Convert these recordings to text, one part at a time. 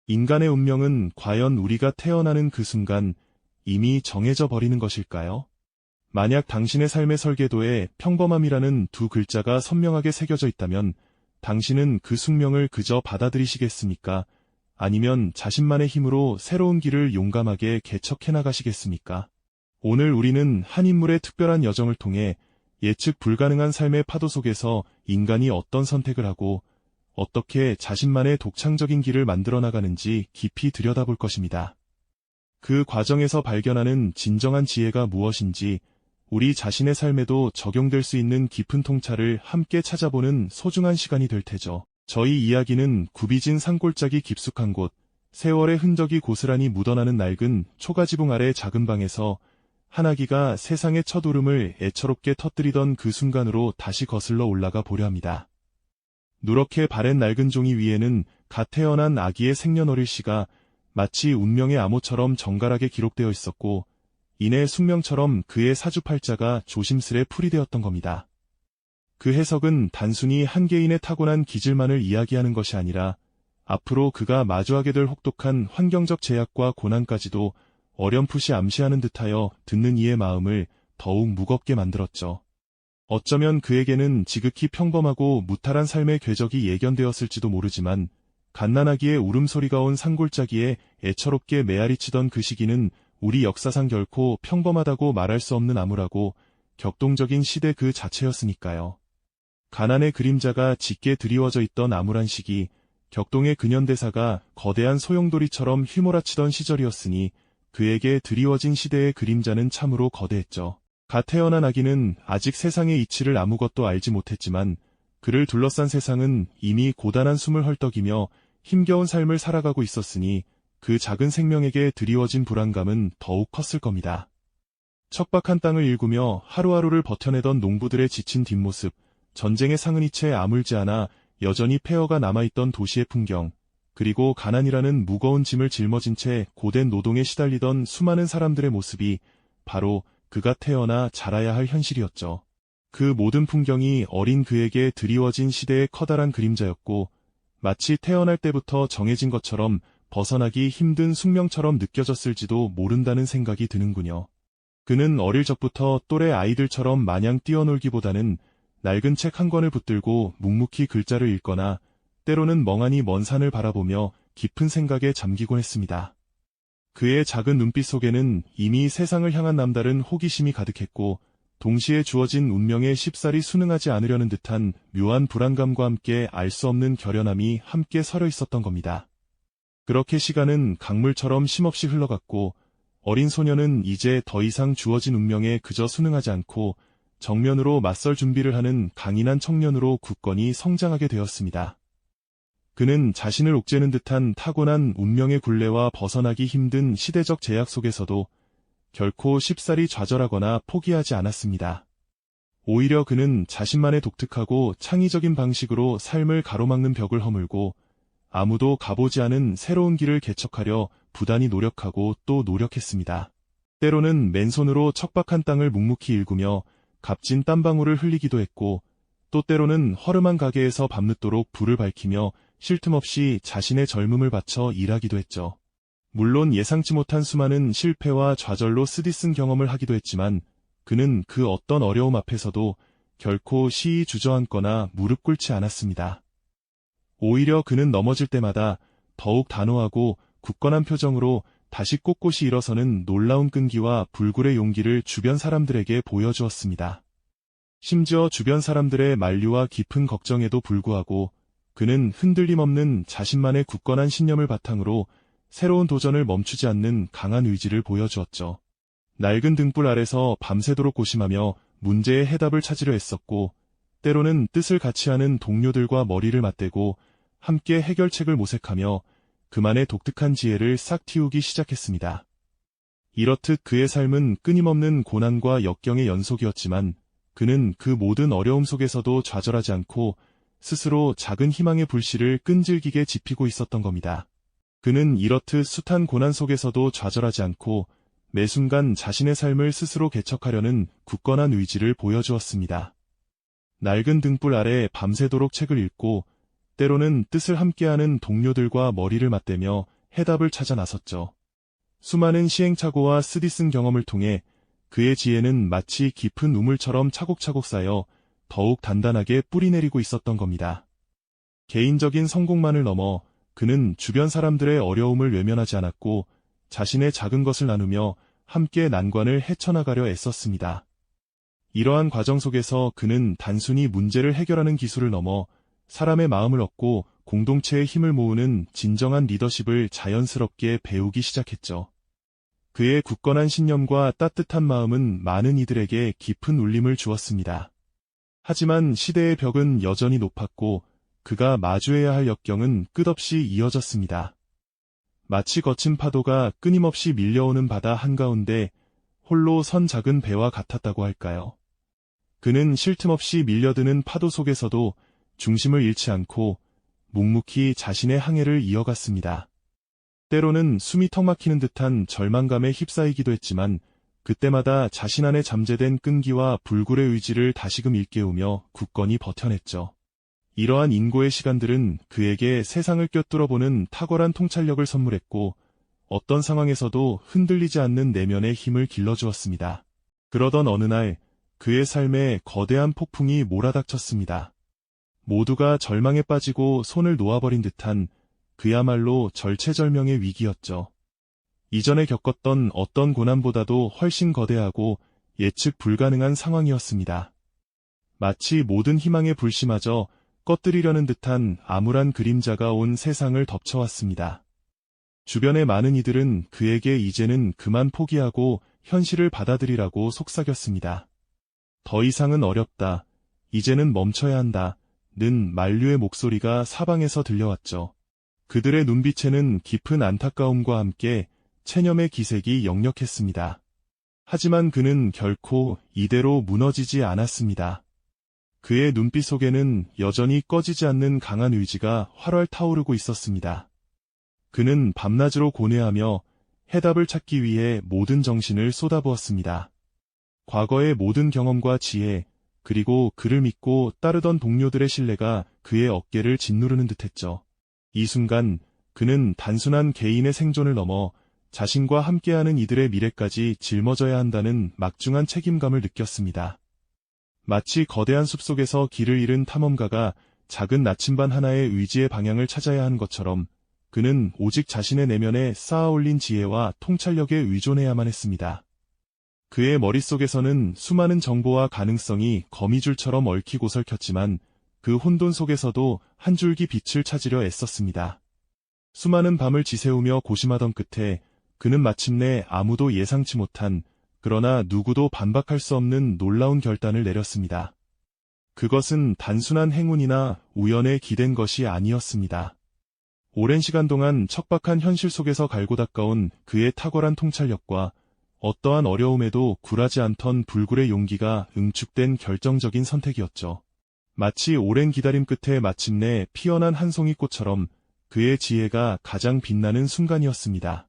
인간의 운명은 과연 우리가 태어나는 그 순간 이미 정해져 버리는 것일까요? 만약 당신의 삶의 설계도에 평범함이라는 두 글자가 선명하게 새겨져 있다면 당신은 그 숙명을 그저 받아들이시겠습니까? 아니면 자신만의 힘으로 새로운 길을 용감하게 개척해 나가시겠습니까? 오늘 우리는 한 인물의 특별한 여정을 통해 예측 불가능한 삶의 파도 속에서 인간이 어떤 선택을 하고 어떻게 자신만의 독창적인 길을 만들어 나가는지 깊이 들여다볼 것입니다. 그 과정에서 발견하는 진정한 지혜가 무엇인지 우리 자신의 삶에도 적용될 수 있는 깊은 통찰을 함께 찾아보는 소중한 시간이 될 테죠. 저희 이야기는 굽이진 산골짜기 깊숙한 곳, 세월의 흔적이 고스란히 묻어나는 낡은 초가지붕 아래 작은 방에서 한 아기가 세상의 첫 울음을 애처롭게 터뜨리던 그 순간으로 다시 거슬러 올라가 보려 합니다. 누렇게 바랜 낡은 종이 위에는 갓 태어난 아기의 생년월일 시가 마치 운명의 암호처럼 정갈하게 기록되어 있었고 이내 숙명처럼 그의 사주팔자가 조심스레 풀이되었던 겁니다. 그 해석은 단순히 한 개인의 타고난 기질만을 이야기하는 것이 아니라 앞으로 그가 마주하게 될 혹독한 환경적 제약과 고난까지도 어렴풋이 암시하는 듯하여 듣는 이의 마음을 더욱 무겁게 만들었죠. 어쩌면 그에게는 지극히 평범하고 무탈한 삶의 궤적이 예견되었을지도 모르지만 갓난아기의 울음소리가 온 산골짜기에 애처롭게 메아리치던 그 시기는 우리 역사상 결코 평범하다고 말할 수 없는 암울하고 격동적인 시대 그 자체였으니까요. 가난의 그림자가 짙게 드리워져 있던 암울한 시기, 격동의 근현대사가 거대한 소용돌이처럼 휘몰아치던 시절이었으니 그에게 드리워진 시대의 그림자는 참으로 거대했죠. 갓 태어난 아기는 아직 세상의 이치를 아무것도 알지 못했지만 그를 둘러싼 세상은 이미 고단한 숨을 헐떡이며 힘겨운 삶을 살아가고 있었으니 그 작은 생명에게 드리워진 불안감은 더욱 컸을 겁니다. 척박한 땅을 일구며 하루하루를 버텨내던 농부들의 지친 뒷모습, 전쟁의 상흔이 채 아물지 않아 여전히 폐허가 남아있던 도시의 풍경, 그리고 가난이라는 무거운 짐을 짊어진 채 고된 노동에 시달리던 수많은 사람들의 모습이 바로 그가 태어나 자라야 할 현실이었죠. 그 모든 풍경이 어린 그에게 드리워진 시대의 커다란 그림자였고 마치 태어날 때부터 정해진 것처럼 벗어나기 힘든 숙명처럼 느껴졌을지도 모른다는 생각이 드는군요. 그는 어릴 적부터 또래 아이들처럼 마냥 뛰어놀기보다는 낡은 책 한 권을 붙들고 묵묵히 글자를 읽거나 때로는 멍하니 먼 산을 바라보며 깊은 생각에 잠기곤 했습니다. 그의 작은 눈빛 속에는 이미 세상을 향한 남다른 호기심이 가득했고 동시에 주어진 운명에 쉽사리 순응하지 않으려는 듯한 묘한 불안감과 함께 알 수 없는 결연함이 함께 서려 있었던 겁니다. 그렇게 시간은 강물처럼 쉼없이 흘러갔고 어린 소녀는 이제 더 이상 주어진 운명에 그저 순응하지 않고 정면으로 맞설 준비를 하는 강인한 청년으로 굳건히 성장하게 되었습니다. 그는 자신을 옥죄는 듯한 타고난 운명의 굴레와 벗어나기 힘든 시대적 제약 속에서도 결코 쉽사리 좌절하거나 포기하지 않았습니다. 오히려 그는 자신만의 독특하고 창의적인 방식으로 삶을 가로막는 벽을 허물고 아무도 가보지 않은 새로운 길을 개척하려 부단히 노력하고 또 노력했습니다. 때로는 맨손으로 척박한 땅을 묵묵히 일구며 값진 땀방울을 흘리기도 했고 또 때로는 허름한 가게에서 밤늦도록 불을 밝히며 쉴 틈 없이 자신의 젊음을 바쳐 일하기도 했죠. 물론 예상치 못한 수많은 실패와 좌절로 쓰디쓴 경험을 하기도 했지만 그는 그 어떤 어려움 앞에서도 결코 시이 주저앉거나 무릎 꿇지 않았습니다. 오히려 그는 넘어질 때마다 더욱 단호하고 굳건한 표정으로 다시 꼿꼿이 일어서는 놀라운 끈기와 불굴의 용기를 주변 사람들에게 보여주었습니다. 심지어 주변 사람들의 만류와 깊은 걱정에도 불구하고 그는 흔들림 없는 자신만의 굳건한 신념을 바탕으로 새로운 도전을 멈추지 않는 강한 의지를 보여주었죠. 낡은 등불 아래서 밤새도록 고심하며 문제의 해답을 찾으려 했었고 때로는 뜻을 같이 하는 동료들과 머리를 맞대고 함께 해결책을 모색하며 그만의 독특한 지혜를 싹 틔우기 시작했습니다. 이렇듯 그의 삶은 끊임없는 고난과 역경의 연속이었지만 그는 그 모든 어려움 속에서도 좌절하지 않고 스스로 작은 희망의 불씨를 끈질기게 지피고 있었던 겁니다. 그는 이렇듯 숱한 고난 속에서도 좌절하지 않고 매 순간 자신의 삶을 스스로 개척하려는 굳건한 의지를 보여주었습니다. 낡은 등불 아래 밤새도록 책을 읽고 때로는 뜻을 함께하는 동료들과 머리를 맞대며 해답을 찾아 나섰죠. 수많은 시행착오와 쓰디쓴 경험을 통해 그의 지혜는 마치 깊은 우물처럼 차곡차곡 쌓여 더욱 단단하게 뿌리내리고 있었던 겁니다. 개인적인 성공만을 넘어 그는 주변 사람들의 어려움을 외면하지 않았고 자신의 작은 것을 나누며 함께 난관을 헤쳐나가려 애썼습니다. 이러한 과정 속에서 그는 단순히 문제를 해결하는 기술을 넘어 사람의 마음을 얻고 공동체의 힘을 모으는 진정한 리더십을 자연스럽게 배우기 시작했죠. 그의 굳건한 신념과 따뜻한 마음은 많은 이들에게 깊은 울림을 주었습니다. 하지만 시대의 벽은 여전히 높았고 그가 마주해야 할 역경은 끝없이 이어졌습니다. 마치 거친 파도가 끊임없이 밀려오는 바다 한가운데 홀로 선 작은 배와 같았다고 할까요? 그는 쉴 틈 없이 밀려드는 파도 속에서도 중심을 잃지 않고 묵묵히 자신의 항해를 이어갔습니다. 때로는 숨이 턱 막히는 듯한 절망감에 휩싸이기도 했지만 그때마다 자신 안에 잠재된 끈기와 불굴의 의지를 다시금 일깨우며 굳건히 버텨냈죠. 이러한 인고의 시간들은 그에게 세상을 꿰뚫어보는 탁월한 통찰력을 선물했고 어떤 상황에서도 흔들리지 않는 내면의 힘을 길러주었습니다. 그러던 어느 날 그의 삶에 거대한 폭풍이 몰아닥쳤습니다. 모두가 절망에 빠지고 손을 놓아버린 듯한 그야말로 절체절명의 위기였죠. 이전에 겪었던 어떤 고난보다도 훨씬 거대하고 예측 불가능한 상황이었습니다. 마치 모든 희망의 불씨마저 꺼뜨리려는 듯한 암울한 그림자가 온 세상을 덮쳐왔습니다. 주변의 많은 이들은 그에게 이제는 그만 포기하고 현실을 받아들이라고 속삭였습니다. 더 이상은 어렵다. 이제는 멈춰야 한다. 는 만류의 목소리가 사방에서 들려왔죠. 그들의 눈빛에는 깊은 안타까움과 함께 체념의 기색이 역력했습니다. 하지만 그는 결코 이대로 무너지지 않았습니다. 그의 눈빛 속에는 여전히 꺼지지 않는 강한 의지가 활활 타오르고 있었습니다. 그는 밤낮으로 고뇌하며 해답을 찾기 위해 모든 정신을 쏟아부었습니다. 과거의 모든 경험과 지혜, 그리고 그를 믿고 따르던 동료들의 신뢰가 그의 어깨를 짓누르는 듯했죠. 이 순간 그는 단순한 개인의 생존을 넘어 자신과 함께하는 이들의 미래까지 짊어져야 한다는 막중한 책임감을 느꼈습니다. 마치 거대한 숲속에서 길을 잃은 탐험가가 작은 나침반 하나의 의지의 방향을 찾아야 하는 것처럼 그는 오직 자신의 내면에 쌓아올린 지혜와 통찰력에 의존해야만 했습니다. 그의 머릿속에서는 수많은 정보와 가능성이 거미줄처럼 얽히고 설켰지만 그 혼돈 속에서도 한 줄기 빛을 찾으려 애썼습니다. 수많은 밤을 지새우며 고심하던 끝에 그는 마침내 아무도 예상치 못한 그러나 누구도 반박할 수 없는 놀라운 결단을 내렸습니다. 그것은 단순한 행운이나 우연에 기댄 것이 아니었습니다. 오랜 시간 동안 척박한 현실 속에서 갈고 닦아온 그의 탁월한 통찰력과 어떠한 어려움에도 굴하지 않던 불굴의 용기가 응축된 결정적인 선택이었죠. 마치 오랜 기다림 끝에 마침내 피어난 한 송이 꽃처럼 그의 지혜가 가장 빛나는 순간이었습니다.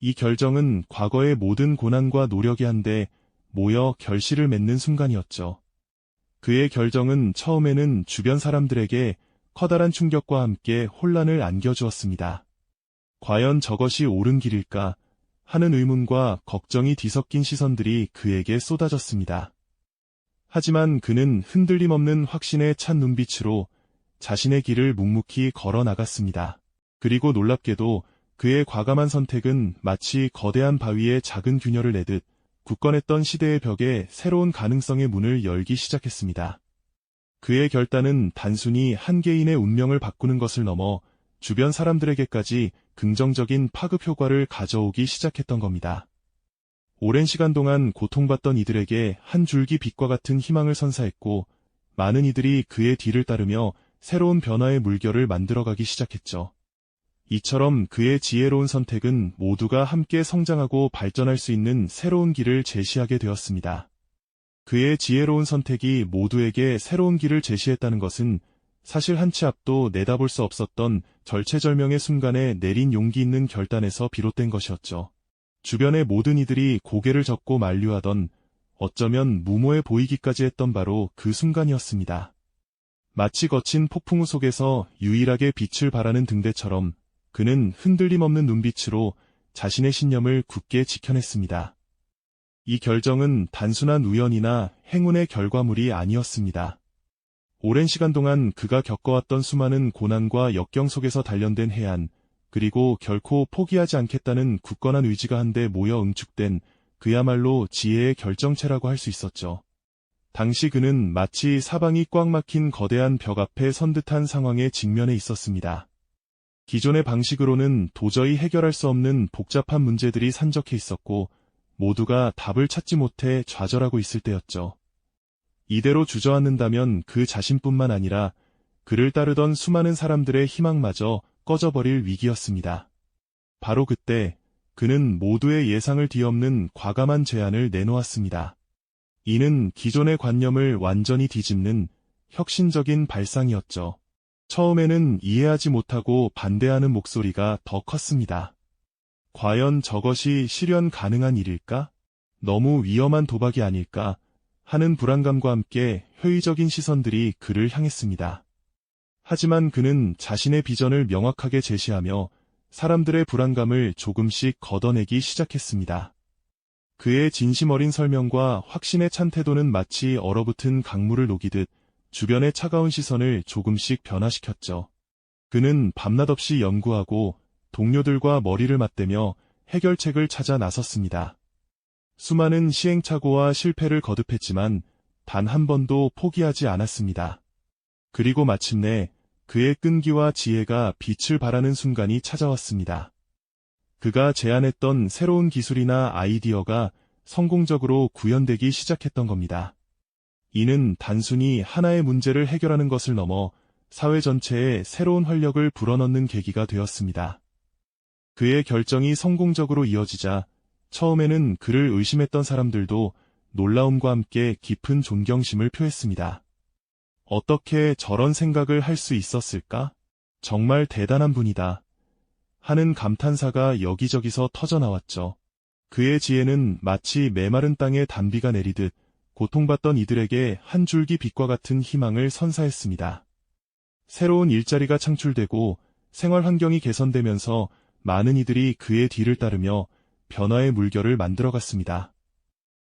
이 결정은 과거의 모든 고난과 노력이 한데 모여 결실을 맺는 순간이었죠. 그의 결정은 처음에는 주변 사람들에게 커다란 충격과 함께 혼란을 안겨주었습니다. 과연 저것이 옳은 길일까 하는 의문과 걱정이 뒤섞인 시선들이 그에게 쏟아졌습니다. 하지만 그는 흔들림 없는 확신에 찬 눈빛으로 자신의 길을 묵묵히 걸어 나갔습니다. 그리고 놀랍게도 그의 과감한 선택은 마치 거대한 바위에 작은 균열을 내듯 굳건했던 시대의 벽에 새로운 가능성의 문을 열기 시작했습니다. 그의 결단은 단순히 한 개인의 운명을 바꾸는 것을 넘어 주변 사람들에게까지 긍정적인 파급 효과를 가져오기 시작했던 겁니다. 오랜 시간 동안 고통받던 이들에게 한 줄기 빛과 같은 희망을 선사했고 많은 이들이 그의 뒤를 따르며 새로운 변화의 물결을 만들어가기 시작했죠. 이처럼 그의 지혜로운 선택은 모두가 함께 성장하고 발전할 수 있는 새로운 길을 제시하게 되었습니다. 그의 지혜로운 선택이 모두에게 새로운 길을 제시했다는 것은 사실 한 치 앞도 내다볼 수 없었던 절체절명의 순간에 내린 용기 있는 결단에서 비롯된 것이었죠. 주변의 모든 이들이 고개를 젓고 만류하던 어쩌면 무모해 보이기까지 했던 바로 그 순간이었습니다. 마치 거친 폭풍우 속에서 유일하게 빛을 발하는 등대처럼 그는 흔들림 없는 눈빛으로 자신의 신념을 굳게 지켜냈습니다. 이 결정은 단순한 우연이나 행운의 결과물이 아니었습니다. 오랜 시간 동안 그가 겪어왔던 수많은 고난과 역경 속에서 단련된 해안, 그리고 결코 포기하지 않겠다는 굳건한 의지가 한데 모여 응축된 그야말로 지혜의 결정체라고 할 수 있었죠. 당시 그는 마치 사방이 꽉 막힌 거대한 벽 앞에 선 듯한 상황에 직면해 있었습니다. 기존의 방식으로는 도저히 해결할 수 없는 복잡한 문제들이 산적해 있었고 모두가 답을 찾지 못해 좌절하고 있을 때였죠. 이대로 주저앉는다면 그 자신뿐만 아니라 그를 따르던 수많은 사람들의 희망마저 꺼져버릴 위기였습니다. 바로 그때 그는 모두의 예상을 뒤엎는 과감한 제안을 내놓았습니다. 이는 기존의 관념을 완전히 뒤집는 혁신적인 발상이었죠. 처음에는 이해하지 못하고 반대하는 목소리가 더 컸습니다. 과연 저것이 실현 가능한 일일까? 너무 위험한 도박이 아닐까? 하는 불안감과 함께 회의적인 시선들이 그를 향했습니다. 하지만 그는 자신의 비전을 명확하게 제시하며 사람들의 불안감을 조금씩 걷어내기 시작했습니다. 그의 진심 어린 설명과 확신에 찬 태도는 마치 얼어붙은 강물을 녹이듯 주변의 차가운 시선을 조금씩 변화시켰죠. 그는 밤낮 없이 연구하고 동료들과 머리를 맞대며 해결책을 찾아 나섰습니다. 수많은 시행착오와 실패를 거듭했지만 단 한 번도 포기하지 않았습니다. 그리고 마침내 그의 끈기와 지혜가 빛을 발하는 순간이 찾아왔습니다. 그가 제안했던 새로운 기술이나 아이디어가 성공적으로 구현되기 시작했던 겁니다. 이는 단순히 하나의 문제를 해결하는 것을 넘어 사회 전체에 새로운 활력을 불어넣는 계기가 되었습니다. 그의 결정이 성공적으로 이어지자 처음에는 그를 의심했던 사람들도 놀라움과 함께 깊은 존경심을 표했습니다. 어떻게 저런 생각을 할 수 있었을까? 정말 대단한 분이다. 하는 감탄사가 여기저기서 터져나왔죠. 그의 지혜는 마치 메마른 땅에 단비가 내리듯 고통받던 이들에게 한 줄기 빛과 같은 희망을 선사했습니다. 새로운 일자리가 창출되고 생활 환경이 개선되면서 많은 이들이 그의 뒤를 따르며 변화의 물결을 만들어갔습니다.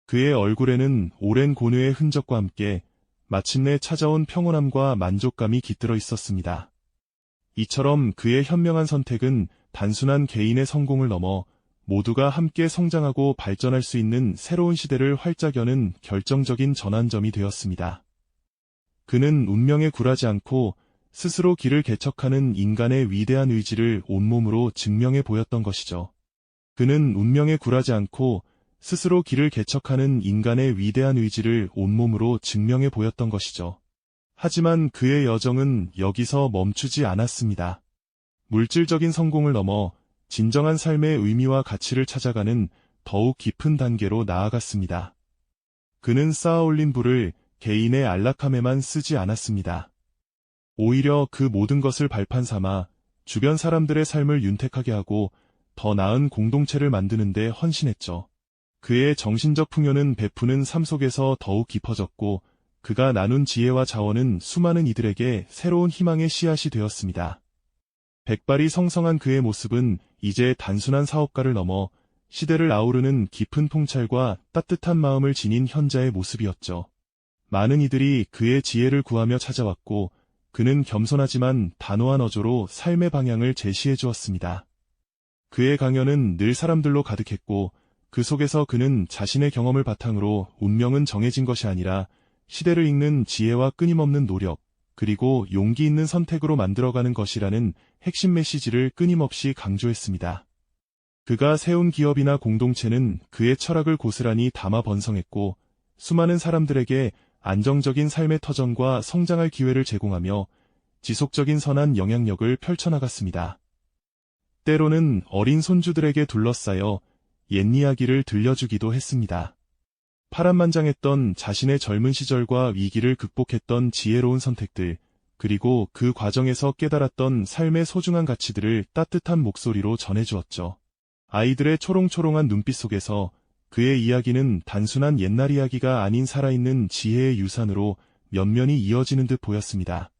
그의 얼굴에는 오랜 고뇌의 흔적과 함께 마침내 찾아온 평온함과 만족감이 깃들어 있었습니다. 이처럼 그의 현명한 선택은 단순한 개인의 성공을 넘어 모두가 함께 성장하고 발전할 수 있는 새로운 시대를 활짝 여는 결정적인 전환점이 되었습니다. 그는 운명에 굴하지 않고 스스로 길을 개척하는 인간의 위대한 의지를 온몸으로 증명해 보였던 것이죠. 그는 운명에 굴하지 않고 스스로 길을 개척하는 인간의 위대한 의지를 온몸으로 증명해 보였던 것이죠. 하지만 그의 여정은 여기서 멈추지 않았습니다. 물질적인 성공을 넘어 진정한 삶의 의미와 가치를 찾아가는 더욱 깊은 단계로 나아갔습니다. 그는 쌓아올린 부를 개인의 안락함에만 쓰지 않았습니다. 오히려 그 모든 것을 발판 삼아 주변 사람들의 삶을 윤택하게 하고 더 나은 공동체를 만드는 데 헌신했죠. 그의 정신적 풍요는 베푸는 삶 속에서 더욱 깊어졌고 그가 나눈 지혜와 자원은 수많은 이들에게 새로운 희망의 씨앗이 되었습니다. 백발이 성성한 그의 모습은 이제 단순한 사업가를 넘어 시대를 아우르는 깊은 통찰과 따뜻한 마음을 지닌 현자의 모습이었죠. 많은 이들이 그의 지혜를 구하며 찾아왔고 그는 겸손하지만 단호한 어조로 삶의 방향을 제시해 주었습니다. 그의 강연은 늘 사람들로 가득했고 그 속에서 그는 자신의 경험을 바탕으로 운명은 정해진 것이 아니라 시대를 읽는 지혜와 끊임없는 노력, 그리고 용기 있는 선택으로 만들어가는 것이라는 핵심 메시지를 끊임없이 강조했습니다. 그가 세운 기업이나 공동체는 그의 철학을 고스란히 담아 번성했고 수많은 사람들에게 안정적인 삶의 터전과 성장할 기회를 제공하며 지속적인 선한 영향력을 펼쳐나갔습니다. 때로는 어린 손주들에게 둘러싸여 옛 이야기를 들려주기도 했습니다. 파란만장했던 자신의 젊은 시절과 위기를 극복했던 지혜로운 선택들, 그리고 그 과정에서 깨달았던 삶의 소중한 가치들을 따뜻한 목소리로 전해주었죠. 아이들의 초롱초롱한 눈빛 속에서 그의 이야기는 단순한 옛날 이야기가 아닌 살아있는 지혜의 유산으로 면면이 이어지는 듯 보였습니다.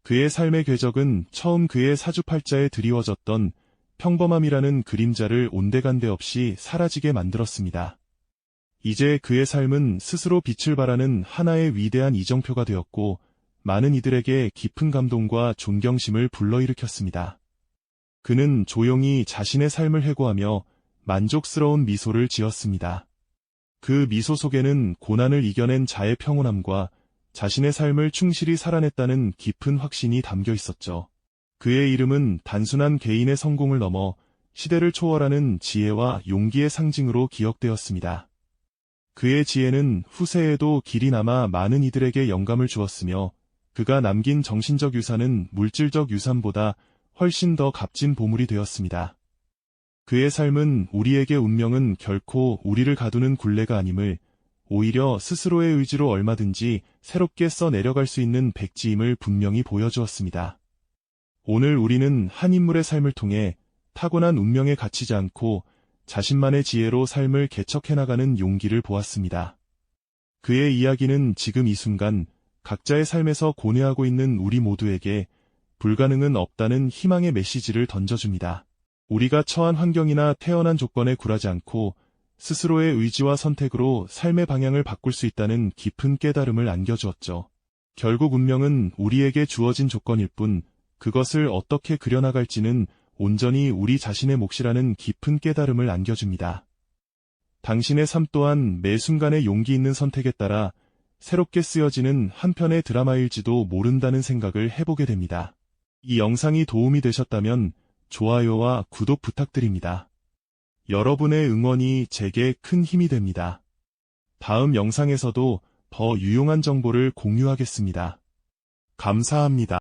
그의 삶의 궤적은 처음 그의 사주팔자에 드리워졌던 평범함이라는 그림자를 온데간데 없이 사라지게 만들었습니다. 이제 그의 삶은 스스로 빛을 발하는 하나의 위대한 이정표가 되었고, 많은 이들에게 깊은 감동과 존경심을 불러일으켰습니다. 그는 조용히 자신의 삶을 회고하며 만족스러운 미소를 지었습니다. 그 미소 속에는 고난을 이겨낸 자의 평온함과 자신의 삶을 충실히 살아냈다는 깊은 확신이 담겨 있었죠. 그의 이름은 단순한 개인의 성공을 넘어 시대를 초월하는 지혜와 용기의 상징으로 기억되었습니다. 그의 지혜는 후세에도 길이 남아 많은 이들에게 영감을 주었으며, 그가 남긴 정신적 유산은 물질적 유산보다 훨씬 더 값진 보물이 되었습니다. 그의 삶은 우리에게 운명은 결코 우리를 가두는 굴레가 아님을, 오히려 스스로의 의지로 얼마든지 새롭게 써내려갈 수 있는 백지임을 분명히 보여주었습니다. 오늘 우리는 한 인물의 삶을 통해 타고난 운명에 갇히지 않고 자신만의 지혜로 삶을 개척해나가는 용기를 보았습니다. 그의 이야기는 지금 이 순간 각자의 삶에서 고뇌하고 있는 우리 모두에게 불가능은 없다는 희망의 메시지를 던져줍니다. 우리가 처한 환경이나 태어난 조건에 굴하지 않고 스스로의 의지와 선택으로 삶의 방향을 바꿀 수 있다는 깊은 깨달음을 안겨주었죠. 결국 운명은 우리에게 주어진 조건일 뿐, 그것을 어떻게 그려나갈지는 온전히 우리 자신의 몫이라는 깊은 깨달음을 안겨줍니다. 당신의 삶 또한 매 순간의 용기 있는 선택에 따라 새롭게 쓰여지는 한 편의 드라마일지도 모른다는 생각을 해보게 됩니다. 이 영상이 도움이 되셨다면 좋아요와 구독 부탁드립니다. 여러분의 응원이 제게 큰 힘이 됩니다. 다음 영상에서도 더 유용한 정보를 공유하겠습니다. 감사합니다.